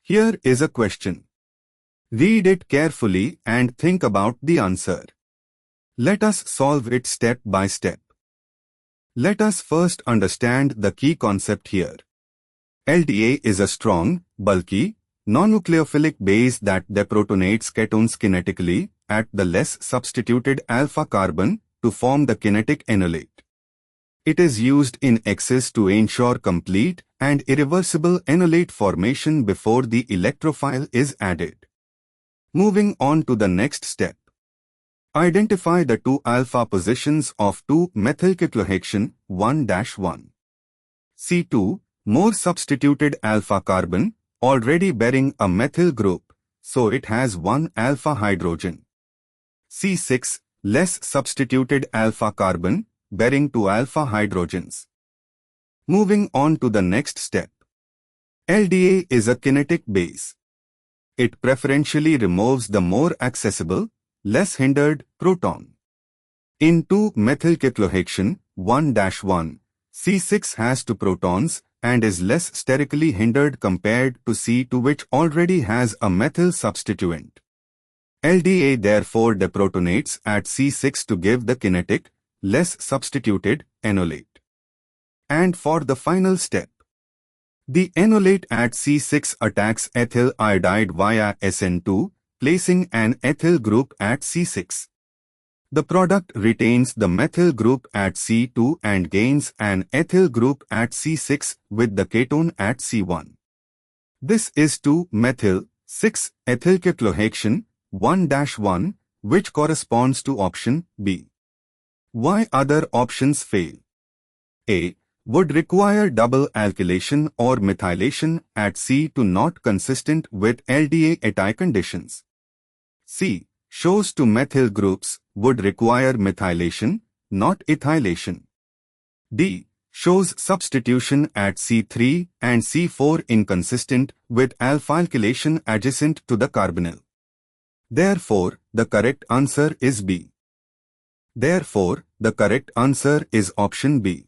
Here is a question. Read it carefully and think about the answer. Let us solve it step by step. Let us first understand the key concept here. LDA is a strong, bulky, non-nucleophilic base that deprotonates ketones kinetically at the less substituted alpha carbon to form the kinetic enolate. It is used in excess to ensure complete and irreversible enolate formation before the electrophile is added. Moving on to the next step. Identify the 2-alpha positions of 2-methylcyclohexane 1-1. C2, more substituted alpha carbon, already bearing a methyl group, so it has 1 alpha hydrogen. C6, less substituted alpha carbon, bearing 2 alpha hydrogens. Moving on to the next step. LDA is a kinetic base. It preferentially removes the more accessible, less hindered proton. In 2-methylcyclohexane 1-1, C6 has 2 protons and is less sterically hindered compared to C2, which already has a methyl substituent. LDA therefore deprotonates at C6 to give the kinetic, less substituted enolate. And for the final step, the enolate at C6 attacks ethyl iodide via SN2, placing an ethyl group at C6. The product retains the methyl group at C2 and gains an ethyl group at C6 with the ketone at C1. This is 2-methyl-6-ethylcyclohexane 1-1, which corresponds to option B. Why other options fail? A. Would require double alkylation or methylation at C2 not consistent with LDA eti conditions. C. Shows 2 methyl groups would require methylation, not ethylation. D. Shows substitution at C3 and C4 inconsistent with alpha-alkylation adjacent to the carbonyl. Therefore, the correct answer is B. Therefore, the correct answer is option B.